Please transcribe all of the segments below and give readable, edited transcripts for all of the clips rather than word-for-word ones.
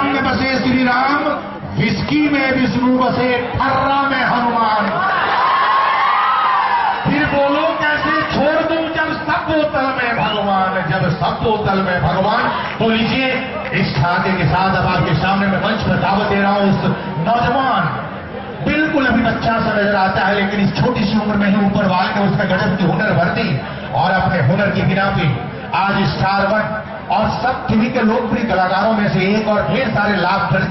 में बसे श्री राम, विस्की में विष्णु बसे, ठर्रा में हनुमान। फिर बोलो कैसे छोड़ दूं जब सब बोतल में भगवान, जब सब बोतल में भगवान। तो लीजिए इस ठाके के साथ अब आपके सामने मैं मंच पर दावत दे रहा हूं उस नौजवान, बिल्कुल अभी बच्चा सा नजर आता है, लेकिन इस छोटी सी उम्र में ही ऊपर वाले ने उसका गजब की हुनर भर दी और अपने हुनर की बिना पे आज स्टार वन और सब टीवी के लोकप्रिय कलाकारों में से एक और ढेर सारे लाभप्रद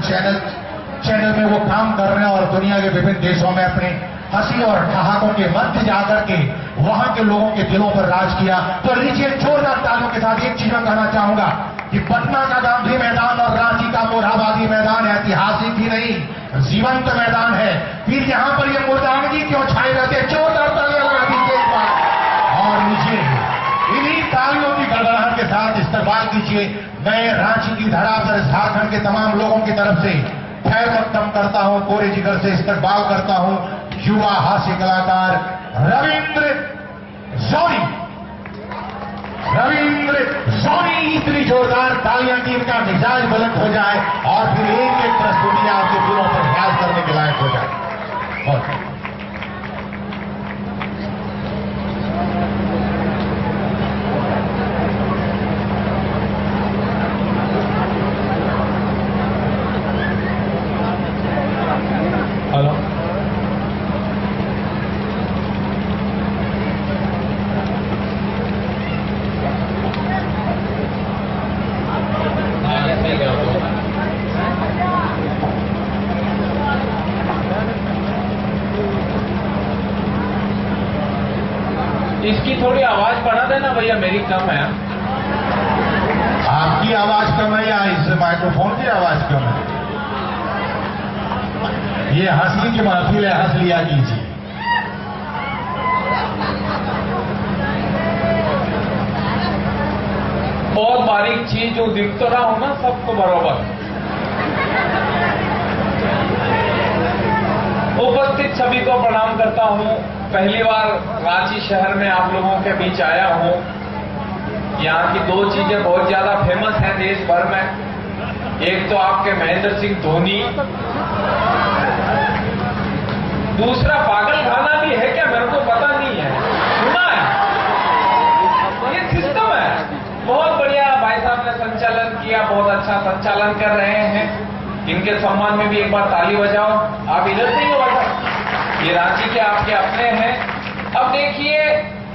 चैनल में वो काम कर रहे हैं और दुनिया के विभिन्न देशों में अपने हंसी और ठहाकों के मध्य जाकर के वहां के लोगों के दिलों पर राज किया। तो लीजिए जोरदार तालियों के साथ एक चीज मैं कहना चाहूंगा कि पटना का गांधी मैदान और रांची का मोरहाबादी मैदान ऐतिहासिक ही नहीं जीवंत मैदान है। फिर यहां पर ये मुर्दानगी क्यों छाए रहते? जोरदार तालियां लगा दीजिए एक बार। और लीजिए इन्हीं तालियों की गड़गड़ाहट के साथ इस्तेमाल कीजिए मैं रांची की धरा पर झारखंड के तमाम लोगों की तरफ से खैर मकदम करता हूं, पूरे जिगर से इस्तेमाल करता हूं युवा हास्य कलाकार रविंद्र सोनी। रविंद्र सोनी, इतनी जोरदार तालियां की इनका मिजाज बुलंद हो जाए और फिर एक एक प्रस्तुति आपके दिलों पर ख्याल करने के लायक हो जाए। और हेलो, इसकी थोड़ी आवाज बढ़ा देना भैया, मेरी कम है। आपकी आवाज कम है या इस माइक्रोफोन की आवाज कम है? ये हंसने की महफिल है, हंस लिया कीजिए। बहुत बारीक चीज जो दिख तो रहा हूं ना सबको बराबर। उपस्थित सभी को प्रणाम करता हूं। पहली बार रांची शहर में आप लोगों के बीच आया हूं। यहाँ की दो चीजें बहुत ज्यादा फेमस हैं देश भर में। एक तो आपके महेंद्र सिंह धोनी, दूसरा पागल खाना भी है क्या मेरे को पता नहीं है, सुना है। ये सिस्टम है, बहुत बढ़िया भाई साहब ने संचालन किया, बहुत अच्छा संचालन कर रहे हैं। इनके सम्मान में भी एक बार ताली बजाओ। आप इधर से ही हो बजाओ, ये रांची के आपके अपने हैं। अब देखिए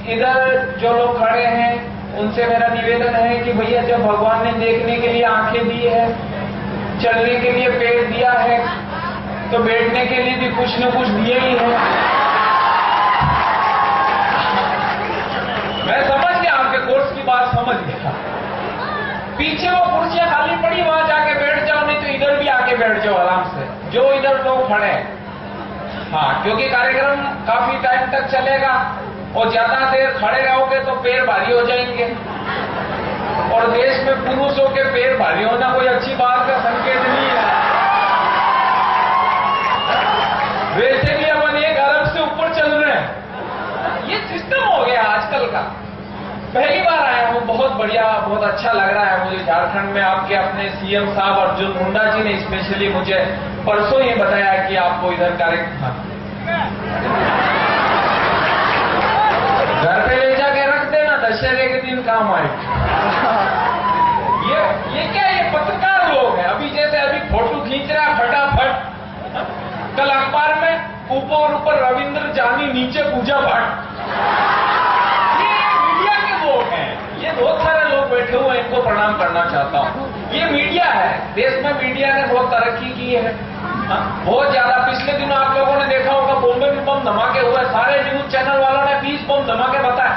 इधर जो लोग खड़े हैं उनसे मेरा निवेदन है कि भैया जब भगवान ने देखने के लिए आंखें दी है, चलने के लिए पेड़ दिया है, तो बैठने के लिए भी कुछ न कुछ दिए ही है। मैं समझ गया, आपके कोर्स की बात समझ गया। पीछे वो कुर्सियां खाली पड़ी, वहां जाके बैठ जाओ, नहीं तो इधर भी आके बैठ जाओ आराम से, जो इधर लोग खड़े हैं। हाँ, क्योंकि कार्यक्रम काफी टाइम तक चलेगा और ज्यादा देर खड़े रहोगे तो पैर भारी हो जाएंगे और देश में पुरुषों के पैर भारी होना कोई अच्छी बात का संकेत नहीं है। वैसे भी अपन 1 अरब से ऊपर चल रहे हैं, ये सिस्टम हो गया आजकल का। पहली बार आया हूं, बहुत बढ़िया, बहुत अच्छा लग रहा है मुझे। झारखंड में आपके अपने सीएम साहब अर्जुन मुंडा जी ने स्पेशली मुझे परसों ही बताया कि आपको इधर कार्यक्रम घर पे ले जाके रख देना, दशहरे के दिन काम आए। ये क्या, ये पत्रकार लोग हैं। अभी जैसे अभी फोटो खींच रहा फटाफट, कल अखबार में ऊपर रविंद्र जानी, नीचे पूजा भट्ट। ये बहुत सारे लोग बैठे हुए हैं, इनको प्रणाम करना चाहता हूँ। ये मीडिया है, देश में मीडिया ने बहुत तरक्की की है, बहुत ज्यादा। पिछले दिनों आप लोगों ने देखा होगा बॉम्बे में बम धमाके हुए, सारे न्यूज चैनल वालों ने 20 बम धमाके बताए।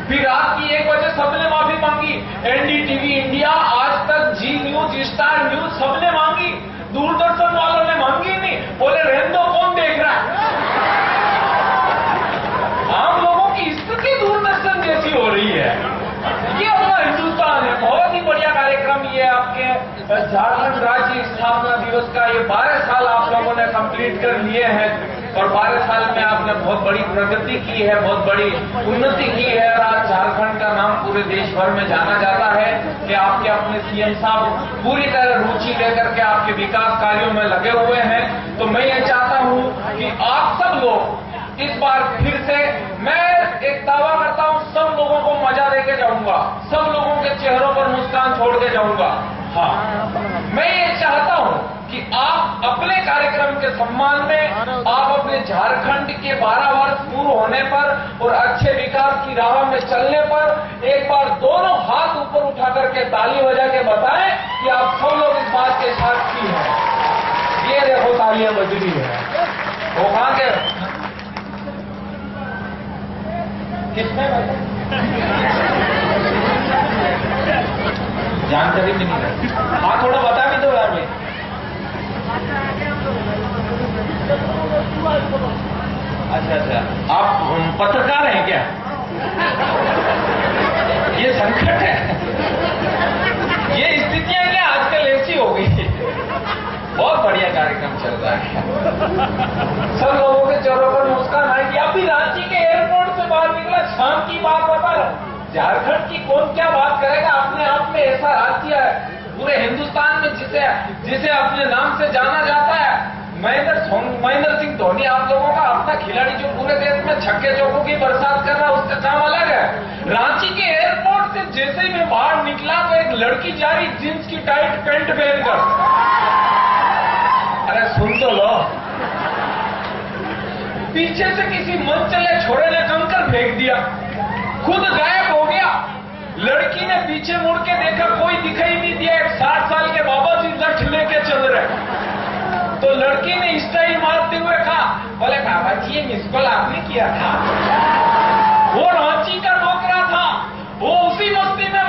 फिर रात की 1 बजे सबने माफी मांगी। एनडीटीवी इंडिया, आज तक, जी न्यूज, स्टार न्यूज, सबने मांगी। दूरदर्शन वालों ने मांगी नहीं, बोले रहने दो, कौन देख रहा है। आम लोगों की स्थिति दूरदर्शन जैसी हो रही है। ये अपना हिंदुस्तान है। बहुत ही बढ़िया कार्यक्रम ये आपके झारखंड राज्य स्थापना दिवस का। ये 12 साल आप लोगों ने कंप्लीट कर लिए हैं। और 12 साल में आपने बहुत बड़ी प्रगति की है, बहुत बड़ी उन्नति की है और आज झारखंड का नाम पूरे देश भर में जाना जाता है कि आपके अपने सीएम साहब पूरी तरह रुचि लेकर के आपके विकास कार्यों में लगे हुए हैं। तो मैं ये चाहता हूं कि आप सब लोग इस बार फिर से, मैं एक दावा करता हूं, सब लोगों को मजा देके जाऊंगा, सब लोगों के चेहरों पर मुस्कान छोड़ के जाऊंगा। हाँ, मैं ये चाहता हूं कि आप अपने कार्यक्रम के सम्मान में, आप अपने झारखंड के 12 वर्ष पूर्ण होने पर और अच्छे विकास की राह में चलने पर एक बार दोनों हाथ ऊपर उठा करके ताली बजा के बताएं कि आप सब लोग इस बात के साक्षी हैं। ये देखो तालियां बज रही है, वो कहां के किसमें जानकारी भी नहीं है। हाँ, थोड़ा बता भी दो यार भाई। अच्छा, आप पत्रकार हैं क्या? ये संकट है, ये स्थितियां क्या आजकल ऐसी हो गई। बहुत बढ़िया कार्यक्रम चल रहा है, सब लोगों के चेहरों पर मुस्कान आएगी। अभी रांची के एयरपोर्ट से बाहर निकला, शाम की बात बता रहा, झारखंड की कौन क्या बात करेगा। अपने आप में ऐसा राज्य है पूरे हिंदुस्तान में जिसे अपने नाम से जाना जाता है, महेंद्र सिंह धोनी। आप लोगों का अपना खिलाड़ी जो पूरे देश में छक्के चौकों की बरसात कर रहा है, उसका काम अलग है। रांची के एयरपोर्ट से जैसे ही मैं बाहर निकला तो एक लड़की जा रही जींस की टाइट पैंट पहनकर। अरे सुन तो लो, पीछे से किसी मन चले छोरे ने कंकर फेंक दिया, खुद गायब हो गया। लड़की ने पीछे मुड़ के देखा, कोई दिखाई नहीं दिया। एक 60 साल के बाबा जी लठ लेके चल रहे। तो लड़की ने स्टाइल मारते हुए कहा, बोले बाबा जी ये मिस कॉल आपने किया था। वो रांची का नौकरा था, वो उसी मस्ती में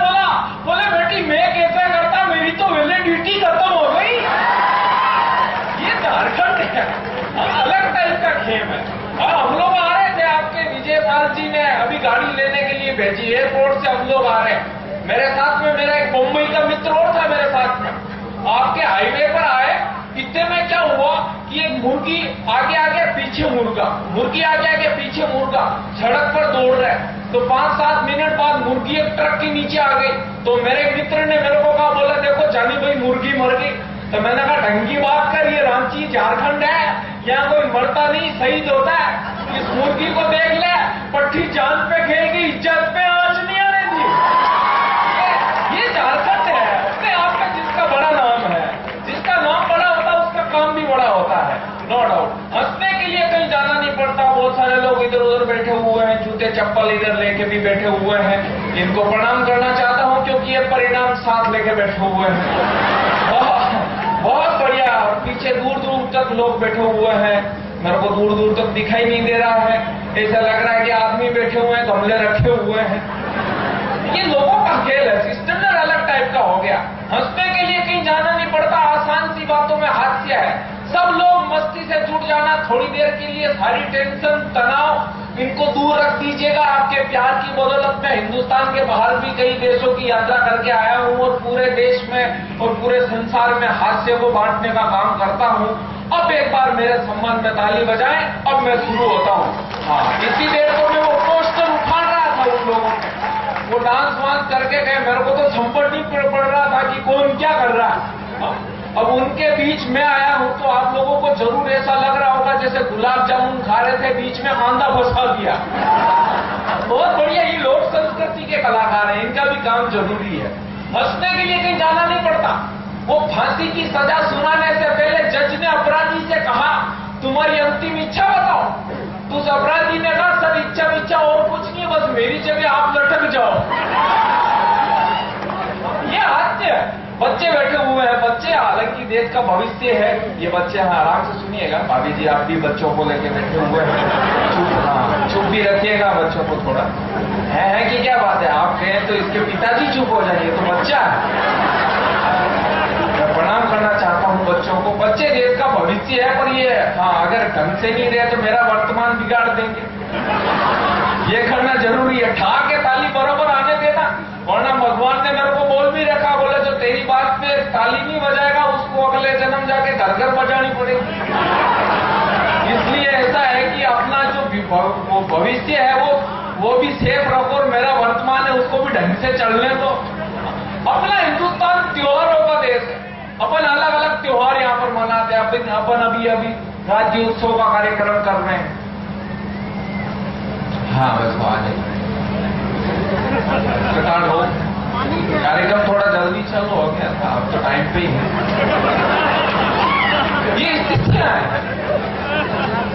बोले बेटी मैं कैसे करता, मेरी तो वैलिडिटी खत्म हो गई। ये झारखंड है, अलग टाइप का खेम है। और हम लोग आ रहे थे, आपके विजयपाल जी ने अभी गाड़ी लेने के लिए भेजी, एयरपोर्ट से हम लोग आ रहे हैं। मेरे साथ में मेरा एक मुंबई का मित्र और था मेरे साथ में। आपके हाईवे पर आए, इतने में क्या हुआ कि एक मुर्गी आगे आगे पीछे मुर्गा, मुर्गी आगे आगे पीछे मुर्गा सड़क पर दौड़ रहे। तो 5-7 मिनट बाद मुर्गी एक ट्रक के नीचे आ गई। तो मेरे मित्र ने मेरे को कहा, बोला देखो जानी भाई मुर्गी मर गई। तो मैंने कहा ढंग की बात कर, ये रांची झारखंड है, यहाँ कोई मरता नहीं शहीद होता है। इस मुर्गी को देख ले, पट्टी जान पे खेल गई, इज्जत पे आंच नहीं आने दी। ये झारखंड है, अपने आप में जिसका बड़ा नाम है, जिसका नाम बड़ा होता है उसका काम भी बड़ा होता है, नो डाउट। हंसने के लिए कहीं जाना नहीं पड़ता। बहुत सारे लोग इधर उधर बैठे हुए हैं, जूते चप्पल इधर लेके भी बैठे हुए हैं। इनको प्रणाम करना चाहता हूँ क्योंकि ये परिणाम साथ लेके बैठे हुए हैं। बहुत बढ़िया। और पीछे दूर दूर तक लोग बैठे हुए हैं, मेरे को दूर दूर तक दिखाई नहीं दे रहा है। ऐसा लग रहा है कि आदमी बैठे हुए हैं, गमले रखे हुए हैं। ये लोगों का खेल है, स्टैंडर्ड अलग टाइप का हो गया। हंसने के लिए कहीं जाना नहीं पड़ता, आसान सी बातों में हास्य है। सब लोग मस्ती से जुट जाना, थोड़ी देर के लिए सारी टेंशन तनाव इनको दूर रख दीजिएगा। आपके प्यार की बदौलत में हिंदुस्तान के बाहर भी कई देशों की यात्रा करके आया हूं और पूरे देश में और पूरे संसार में हास्य को बांटने का काम करता हूं। अब एक बार मेरे सम्मान में ताली बजाएं, अब मैं शुरू होता हूं। हाँ, इतनी देर को मैं वो पोस्टर उठा रहा था उन लोगों के, वो डांस वांस करके गए, मेरे को तो झंपट नहीं पड़ रहा था कि कौन क्या कर रहा है। अब उनके बीच में आया हूं तो आप लोगों को जरूर ऐसा लग रहा होगा जैसे गुलाब जामुन खा रहे थे, बीच में कांदा फंसा दिया। बहुत बढ़िया, ये लोक संस्कृति के कलाकार हैं, इनका भी काम जरूरी है। हंसने के लिए कहीं जाना नहीं पड़ता। वो फांसी की सजा सुनाने से पहले जज ने अपराधी से कहा, तुम्हारी अंतिम इच्छा बताओ। तो उस अपराधी ने कहा, सर इच्छा और कुछ नहीं, बस मेरी जगह आप लटक जाओ। ये हास्य है। बच्चे बैठे हुए हैं, बच्चे हालांकि देश का भविष्य है। ये बच्चे आराम से सुनिएगा, भाभी जी आप भी बच्चों को लेके बैठे हुए हैं, चुप भी रखिएगा बच्चों को थोड़ा। है कि क्या बात है, आप कहें तो इसके पिताजी चुप हो जाइए, तो बच्चा है। मैं प्रणाम करना चाहता हूँ बच्चों को। बच्चे देश का भविष्य है, पर ये अगर ढंग से नहीं रहे तो मेरा वर्तमान बिगाड़ देंगे। ये करना जरूरी है, ठा के ताली बराबर आने देना, वरना भगवान ने मेरे को बोल भी रखा, बोले जो तेरी बात पे ताली नहीं बजाएगा उसको अगले जन्म जाके घर घर बजानी पड़ेगी। इसलिए ऐसा वो भविष्य है वो भी सेफ रखो और मेरा वर्तमान है उसको भी ढंग से चलने दो। अपना हिंदुस्तान त्योहारों का देश है, अपन अलग अलग त्योहार यहाँ पर मनाते हैं। अपन अभी राज्य उत्सव का कार्यक्रम कर रहे हैं। हाँ बस वो आ जाए स्टार्ट हो, कार्यक्रम थोड़ा जल्दी चालू हो गया था, अब तो टाइम पे ही है। ये स्थितियां है,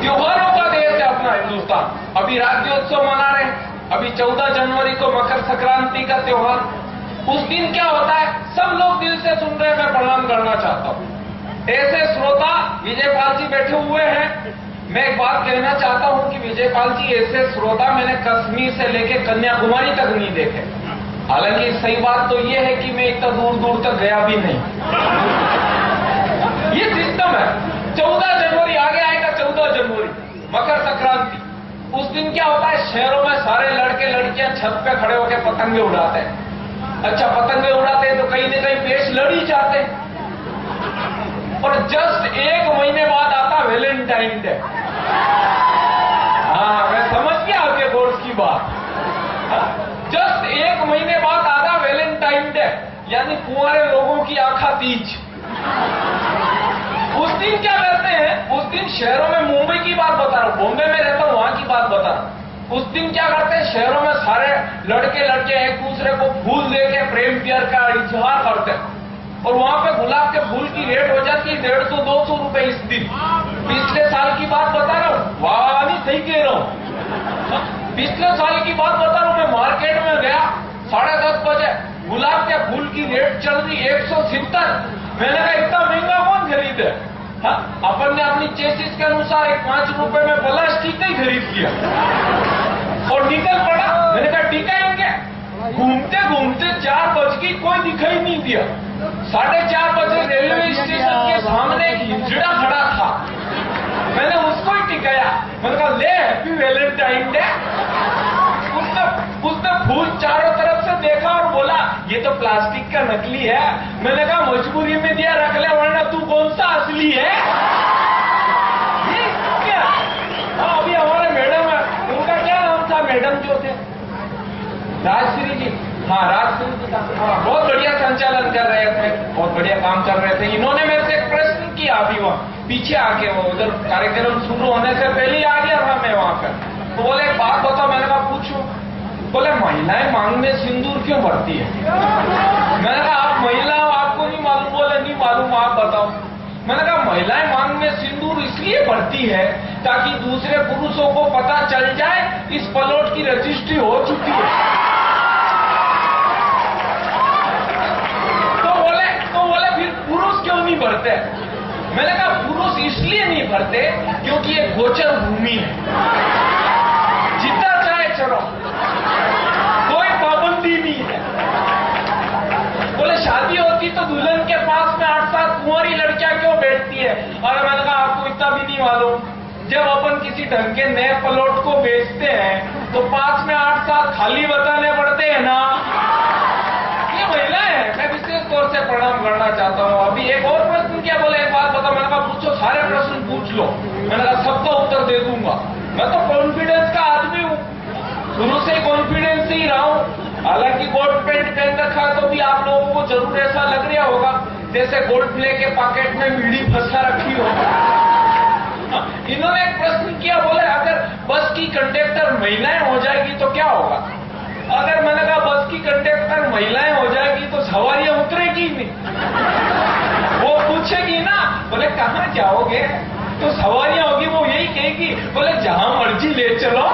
त्योहारों का देश है अपना हिंदुस्तान। अभी राज्योत्सव मना रहे हैं, अभी 14 जनवरी को मकर संक्रांति का त्योहार। उस दिन क्या होता है, सब लोग दिल से सुन रहे हैं, मैं प्रणाम करना चाहता हूं। ऐसे श्रोता विजयपाल जी बैठे हुए हैं, मैं एक बात कहना चाहता हूं कि विजयपाल जी ऐसे श्रोता मैंने कश्मीर से लेकर कन्याकुमारी तक नहीं देखे। हालांकि सही बात तो ये है कि मैं इतना दूर दूर तक गया भी नहीं। ये सिस्टम है। 14 जनवरी आगे आएगा, 14 जनवरी मकर संक्रांति। उस दिन क्या होता है, शहरों में सारे लड़के लड़कियां छत पे खड़े होकर पतंगे उड़ाते हैं। अच्छा, पतंगे उड़ाते हैं तो कहीं न कहीं पेश लड़ ही जाते हैं। और जस्ट 1 महीने बाद आता वैलेंटाइन डे। हाँ, मैं समझ गया आपके कोर्स की बात। जस्ट 1 महीने बाद आता वैलेंटाइन डे, यानी कुंवारे लोगों की आखा तीज। उस दिन क्या करते हैं, उस दिन शहरों में, मुंबई की बात बता रहा हूं, बॉम्बे में रहता हूं वहां की बात बता रहा हूं। उस दिन क्या करते हैं, शहरों में सारे लड़के लड़के एक दूसरे को फूल देके प्रेम प्यार का इजहार करते हैं। और वहां पे गुलाब के फूल की रेट हो जाती है 150-200 रुपए इस दिन। पिछले साल की बात बता रहा हूं, वाह नहीं सही कह रहा हूं, पिछले साल की बात बता रहा हूं। मैं मार्केट में गया 10:30 बजे, गुलाब के फूल की रेट चल रही 170। मैंने कहा इतना महंगा कौन खरीदे। हाँ, अपन ने अपनी चेसिस के अनुसार एक 5 रुपए में प्लास्टिक ही खरीद लिया और निकल पड़ा। मैंने कहा टिकाएंगे, घूमते घूमते 4 बज गई, कोई दिखाई नहीं दिया। 4:30 बजे रेलवे स्टेशन के सामने एक हिजड़ा खड़ा था, मैंने उसको ही टिकाया। मैंने कहा ले हैप्पी वैलेंटाइन डे। उसने फूल चारों तरफ से देखा और बोला ये तो प्लास्टिक का नकली है। मैंने कहा मजबूरी में दिया, रख ले, वरना तू कौन सा असली है। ये क्या? हाँ, अभी हमारे मैडम है, उनका क्या नाम था, मैडम जो थे राजश्री जी। हाँ, राजश्री जी था। हाँ, बहुत बढ़िया संचालन कर रहे थे, बहुत बढ़िया काम कर रहे थे। इन्होंने मेरे से एक प्रश्न किया अभी वहां पीछे आके, वो उधर कार्यक्रम शुरू होने से पहले ही आ गया था मैं वहां पर। तो बोले एक बात बताओ। मैंने कहा पूछो। बोले महिलाएं मांग में सिंदूर क्यों भरती है। मैंने कहा आप महिला हो, आपको नहीं मालूम। बोले नहीं मालूम, आप बताओ। मैंने कहा महिलाएं मांग में सिंदूर इसलिए भरती है ताकि दूसरे पुरुषों को पता चल जाए इस प्लॉट की रजिस्ट्री हो चुकी है। तो बोले फिर पुरुष क्यों नहीं भरते। मैंने कहा पुरुष इसलिए नहीं भरते क्योंकि ये गोचर भूमि है, जितना चाहे चलो, कोई पाबंदी नहीं है। बोले शादी होती तो दुल्हन के पास में 8-7 कुंवारी लड़कियां क्यों बैठती है। और मैंने कहा आपको इतना भी नहीं मालूम, जब अपन किसी ढंग के नए प्लॉट को बेचते हैं तो पास में 8-7 खाली बताने पड़ते हैं ना। ये महिला है, मैं विशेष तौर से प्रणाम करना चाहता हूँ। अभी एक और प्रश्न किया, बोले एक बात बताओ। मैंने कहा पूछो, सारे प्रश्न पूछ लो। मैंने कहा सबका उत्तर दे दूंगा। मैं तो कॉन्फिडेंस का आदमी हूँ, शुरू से कॉन्फिडेंस ही रहा हूँ। हालांकि कोट पैंट पहन रखा है तो भी आप लोगों को जरूर ऐसा लग रहा होगा जैसे गोल्ड प्ले के पॉकेट में बीड़ी फंसा रखी हो। इन्होंने एक प्रश्न किया, बोले अगर बस की कंडक्टर महिलाएं हो जाएगी तो क्या होगा। अगर मैंने कहा बस की कंडक्टर महिलाएं हो जाएगी तो सवारियां उतरेगी नहीं, वो पूछेगी ना, बोले कहाँ जाओगे, तो सवारियां होगी, वो यही कहेगी, बोले जहां मर्जी ले चलो।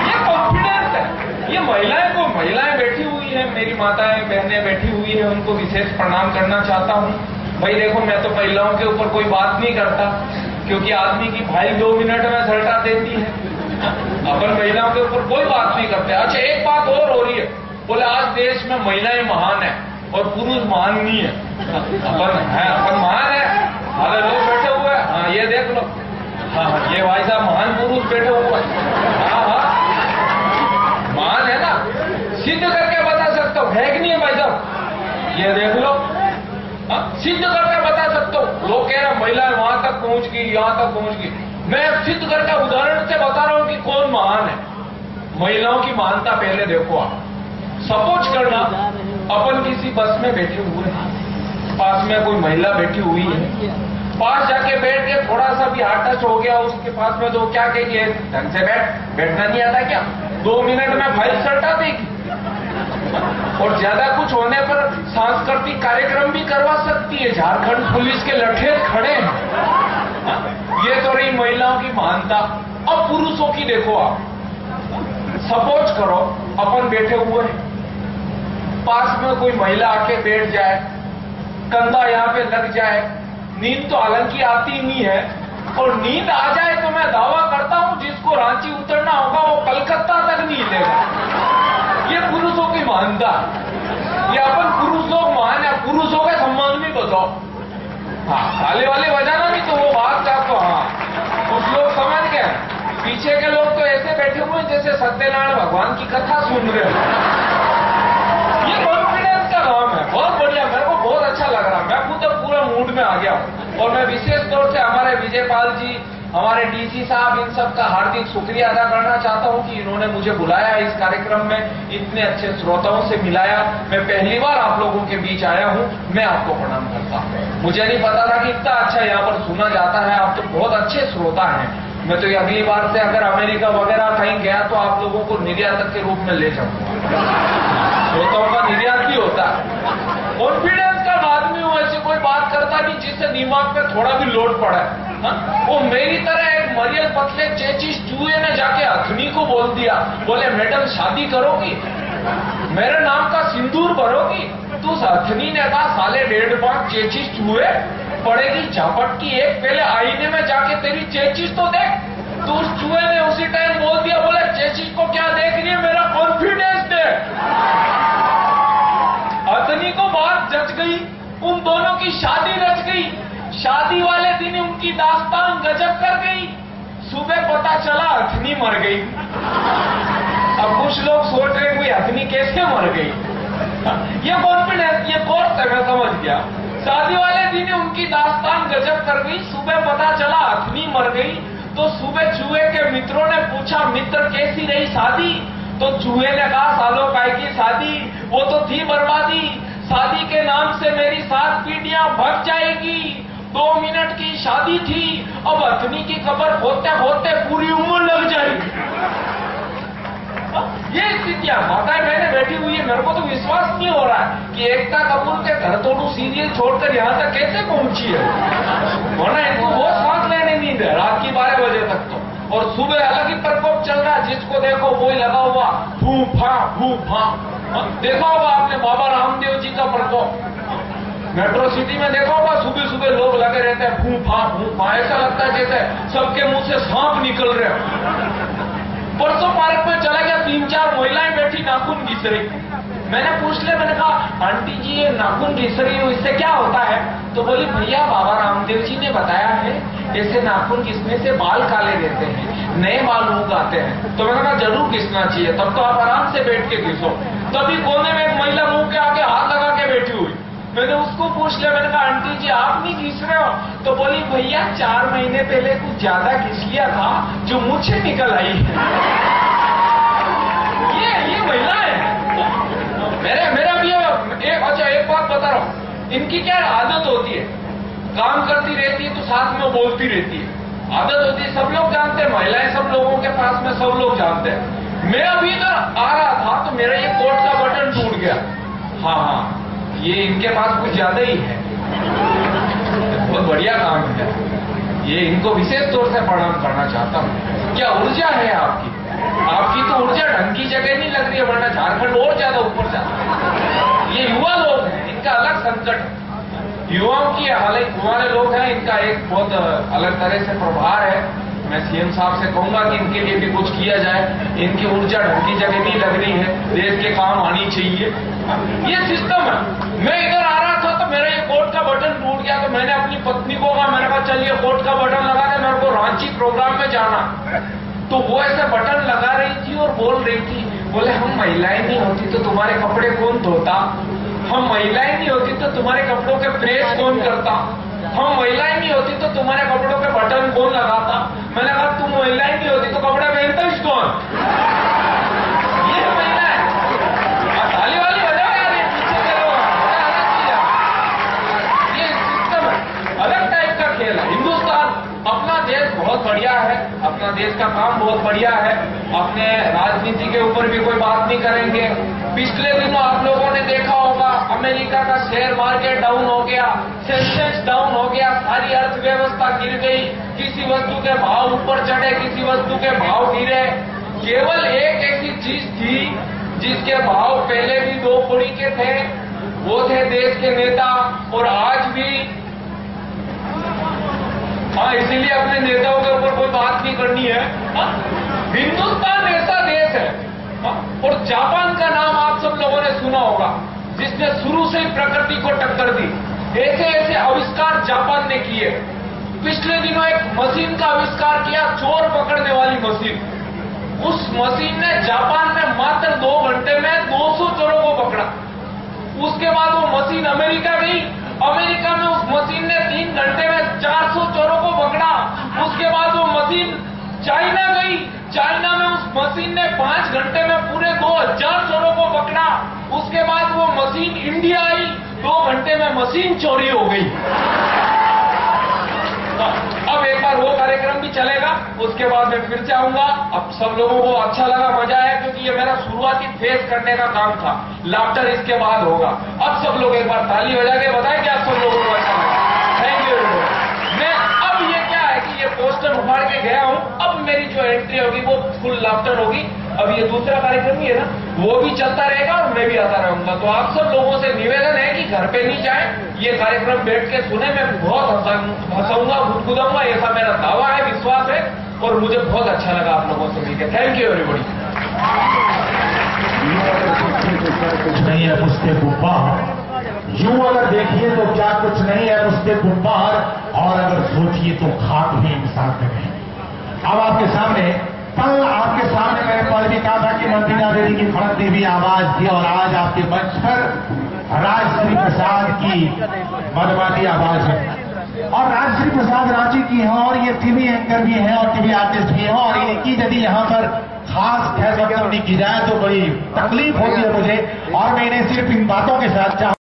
ये कॉन्फिडेंस है। ये महिलाएं बैठी हुई है, मेरी माताएं बहनें बैठी हुई है, उनको विशेष प्रणाम करना चाहता हूँ। भाई देखो, मैं तो महिलाओं के ऊपर कोई बात नहीं करता क्योंकि आदमी की भाई 2 मिनट में सल्टा देती है। अपन महिलाओं के ऊपर कोई बात नहीं करते। अच्छा, एक बात और हो रही है, बोले आज देश में महिलाएं महान है और पुरुष महान नहीं है। अपन महान है, हमारे लोग बैठे हुए हैं। हाँ, ये देख लो। हाँ, ये भाई साहब महान पुरुष बैठे हुए हैं। हाँ, महान है ना, सिद्ध करके बता सकता हूँ, है कि नहीं है भाई साहब। ये देख लो, सिद्ध करके बता सकता हूँ। लोग कह रहे महिलाएं वहां तक पहुंच गई, यहां तक पहुंच गई। मैं सिद्ध करके उदाहरण से बता रहा हूं कि कौन महान है। महिलाओं की महानता पहले देखो आप। सपोज करना अपन किसी बस में बैठे हुए हैं, पास में कोई महिला बैठी हुई है, पास जाके बैठ के थोड़ा सा भी हाथ टच हो गया उसके पास में तो क्या कहेगी, ढंग से बैठना नहीं आता क्या, 2 मिनट में फाइल सल्टा देगी। और ज्यादा कुछ होने पर सांस्कृतिक कार्यक्रम भी करवा सकती है। झारखंड पुलिस के लठेर खड़े हैं। ये तो रही महिलाओं की महानता। अब पुरुषों की देखो आप। सपोज करो अपन बैठे हुए हैं, पास में कोई महिला आके बैठ जाए, कंधा यहां पे लग जाए, नींद तो हालांकि आती नहीं है, और नींद आ जाए तो मैं दावा करता हूं जिसको रांची उतरना होगा वो कलकत्ता तक नहीं लेगा। ये पुरुषों की महानता। ये अपन पुरुष लोग महान है। पुरुषों के सम्मान भी बताओ। हाँ, ताले वाले बजाना नहीं तो वो बात का तो हाँ कुछ लोग समझ गए। पीछे के लोग तो ऐसे बैठे हुए हैं जैसे सत्यनारायण भगवान की कथा सुन रहे हैं। ये कॉन्फिडेंस का काम है। बहुत बढ़िया, मेरे को बहुत अच्छा लग रहा है। मैं खुद अब पूरा मूड में आ गया हूं। और मैं विशेष तौर से हमारे विजयपाल जी, हमारे डीसी साहब, इन सब का हार्दिक शुक्रिया अदा करना चाहता हूं कि इन्होंने मुझे बुलाया इस कार्यक्रम में, इतने अच्छे श्रोताओं से मिलाया। मैं पहली बार आप लोगों के बीच आया हूं। मैं आपको प्रणाम करता हूं। मुझे नहीं पता था कि इतना अच्छा यहाँ पर सुना जाता है। आप तो बहुत अच्छे श्रोता हैं। मैं तो अगली बार से अगर अमेरिका वगैरह कहीं गया तो आप लोगों को निर्यातक के रूप में ले जाऊंगा। श्रोताओं का निर्यात भी होता है। कॉन्फिडेंस का आदमी हूं, ऐसे कोई बात करता नहीं जिससे दिमाग पे थोड़ा भी लोड पड़ा है। वो मेरी तरह एक मरियल पतले चेचिस चूहे ने जाके हथनी को बोल दिया, बोले मैडम शादी करोगी, मेरे नाम का सिंदूर भरोगी। तो उस हथनी ने कहा साले 1.5 चेचिस चूहे पड़ेगी झापट की एक, पहले आईने में जाके तेरी चेचिस तो देख। तो उस चूहे ने उसी टाइम बोल दिया, बोले चेचिस को क्या देख रही है, मेरा कॉन्फिडेंस देख। हथनी को बात जच गई, उन दोनों की शादी रच गई। शादी वाले दिन उनकी दास्तान गजब कर गई। सुबह पता चला हथनी मर गई। अब कुछ लोग सोच रहे कोई हथनी कैसे मर गई। ये कॉन्फिडेंस, ये कोर्स है, मैं समझ गया। शादी वाले दिन उनकी दास्तान गजब कर गई। सुबह पता चला हथनी मर गई। तो सुबह चूहे के मित्रों ने पूछा, मित्र कैसी रही शादी? तो चूहे ने कहा सालों काय की शादी, वो तो थी बर्बादी। शादी के नाम से मेरी 7 पीढ़ियां भग जाएगी। 2 मिनट की शादी थी, अब हथनी की कब्र खोदते खोदते पूरी उम्र लग जाएगी। ये स्थितियां माताएं बहनें बैठी हुई है। मेरे को तो विश्वास नहीं हो रहा है कि एकता कपूर के घर तोड़ू सीरियल छोड़कर यहां तक कैसे पहुंची है। वरना इनको बहुत सांस लेने नींद है रात की 12 बजे तक तो। और सुबह अलग ही प्रकोप चल रहा है, जिसको देखो वही लगा हुआ फूफा फूफा। देखा होगा आपने बाबा रामदेव जी का प्रकोप, मेट्रो सिटी में देखा होगा। सुबह सुबह लोग लगे रहते हैं फूफा फूफा, ऐसा लगता है जैसे सबके मुंह से सांप निकल रहे हैं। परसों पार्क में चला गया, 3-4 महिलाएं बैठी नाखून घिस रही। मैंने पूछ लिया, मैंने कहा आंटी जी ये नाखून घिस रही हो, इससे क्या होता है? तो बोली भैया बाबा रामदेव जी ने बताया है ऐसे नाखून घिसने से बाल काले रहते हैं, नए बाल उग आते हैं। तो मैंने कहा जरूर घिसना चाहिए, तब तो आप आराम से बैठ के घिसो। तभी कोने में एक महिला मुंह के आगे हाथ लगा के बैठी हुई। मैंने उसको पूछ लिया, मैंने कहा आंटी जी आप नहीं घिस रहे हो? तो बोली भैया 4 महीने पहले कुछ ज्यादा घिस लिया था जो मुझ से निकल आई है। ये महिला है। मेरा भी अच्छा एक बात बता रहा हूं, इनकी क्या आदत होती है, काम करती रहती है तो साथ में बोलती रहती है। आदत होती है, सब लोग जानते हैं, महिलाएं सब लोगों के पास में सब लोग जानते हैं। मैं अभी इधर आ रहा था तो मेरा ये कोट का बटन टूट गया। हाँ, ये इनके पास कुछ ज्यादा ही है। बहुत बढ़िया काम है ये, इनको विशेष तौर से प्रणाम करना चाहता हूँ। क्या ऊर्जा है आपकी? आपकी तो ऊर्जा ढंग की जगह नहीं लग रही है, वरना झारखंड और ज्यादा ऊपर जाता है। ये युवा लोग हैं, इनका अलग संकट है। युवाओं की हालत, युवा लोग हैं, इनका एक बहुत अलग तरह से प्रभार है। मैं सीएम साहब से कहूंगा कि इनके लिए भी कुछ किया जाए। इनकी ऊर्जा ढंग की जगह नहीं लग रही है, देश के काम आनी चाहिए। ये सिस्टम है। मैं इधर आ रहा था तो मेरा ये कोट का बटन टूट गया, तो मैंने अपनी पत्नी को कहा, मैंने कहा चलिए कोट का बटन लगा के मेरे को रांची प्रोग्राम में जाना। तो वो ऐसे बटन लगा रही थी और बोल रही थी, बोले हम महिलाएं नहीं होती तो तुम्हारे कपड़े कौन धोता, हम महिलाएं नहीं होती तो तुम्हारे कपड़ों के प्रेस कौन करता। हम महिलाएं नहीं होती तो तुम्हारे कपड़ों के बटन कौन लगाता? मैंने कहा तुम महिलाएं नहीं होती तो कपड़े पहनता ही कौन? ये महिला है। ताली वाली बजाओ यार, ये पीछे के लोग ये सिस्टम है, अलग टाइप का खेल है। हिंदुस्तान अपना देश बहुत बढ़िया है, अपना देश का काम बहुत बढ़िया है। अपने राजनीति के ऊपर भी कोई बात नहीं करेंगे। पिछले दिनों आप लोगों ने देखा होगा अमेरिका का शेयर मार्केट डाउन हो गया, सेंसेक्स डाउन हो गया, सारी अर्थव्यवस्था गिर गई। किसी वस्तु के भाव ऊपर चढ़े, किसी वस्तु के भाव गिरे। केवल एक ऐसी चीज थी जिसके भाव पहले भी 2 कौड़ी के थे, वो थे देश के नेता। और आज भी इसीलिए अपने नेताओं के ऊपर कोई बात नहीं करनी है। हिंदुस्तान ऐसा देश है। और जापान का नाम आप सब लोगों ने सुना होगा, जिसने शुरू से ही प्रकृति को टक्कर दी। ऐसे ऐसे आविष्कार जापान ने किए। पिछले दिनों एक मशीन का आविष्कार किया, चोर पकड़ने वाली मशीन। उस मशीन ने जापान में मात्र 2 घंटे में 200 चोरों को पकड़ा। उसके बाद वो मशीन अमेरिका गई। अमेरिका में उस मशीन ने 3 घंटे में 400 चोरों को पकड़ा। उसके बाद वो मशीन चाइना गई। चाइना में उस मशीन ने 5 घंटे में पूरे 2000 चोरों को पकड़ा। उसके बाद वो मशीन इंडिया आई, 2 घंटे में मशीन चोरी हो गई। अब एक बार वो कार्यक्रम भी चलेगा, उसके बाद मैं फिर से आऊंगा। अब सब लोगों को अच्छा लगा, मजा आया, क्योंकि ये मेरा शुरुआती फेस करने का काम था। लाफ्टर इसके बाद होगा। अब सब लोग एक बार ताली बजा के बताएं कि आप सब लोगों को अच्छा लगा। Thank you. मैं अब ये क्या है कि ये पोस्टर उखाड़ के गया हूं, अब मेरी जो एंट्री होगी वो फुल लाफ्टर होगी। अब ये दूसरा कार्यक्रम ही है ना, वो भी चलता रहेगा और मैं भी आता रहूंगा। तो आप सब लोगों से निवेदन है कि घर पे नहीं जाए, ये कार्यक्रम बैठ के सुने। मैं बहुत हंसाऊंगा, गुदगुदाऊंगा, ऐसा मेरा दावा है, विश्वास है। और मुझे बहुत अच्छा लगा आप लोगों से मिलकर। Thank you everybody. कुछ नहीं है मुझसे गुब्बार, यूं अगर देखिए तो क्या कुछ नहीं है मुझसे गुब्बार, और अगर सोचिए तो खाक भी इंसान में नहीं। अब आपके सामने कल आपके सामने मैंने पहले भी कहा था कि मंत्रिना देवी की खड़क देवी आवाज थी, और आज आपके मंच पर राजश्री प्रसाद की मधुमाती आवाज है। और राजश्री प्रसाद रांची की हैं, और ये टीवी एंकर भी हैं और टीवी आर्टिस्ट भी हैं। और इनकी यदि यहाँ पर खास खैर की जाए तो बड़ी तकलीफ होती है मुझे, और मैं इन्हें सिर्फ इन बातों के साथ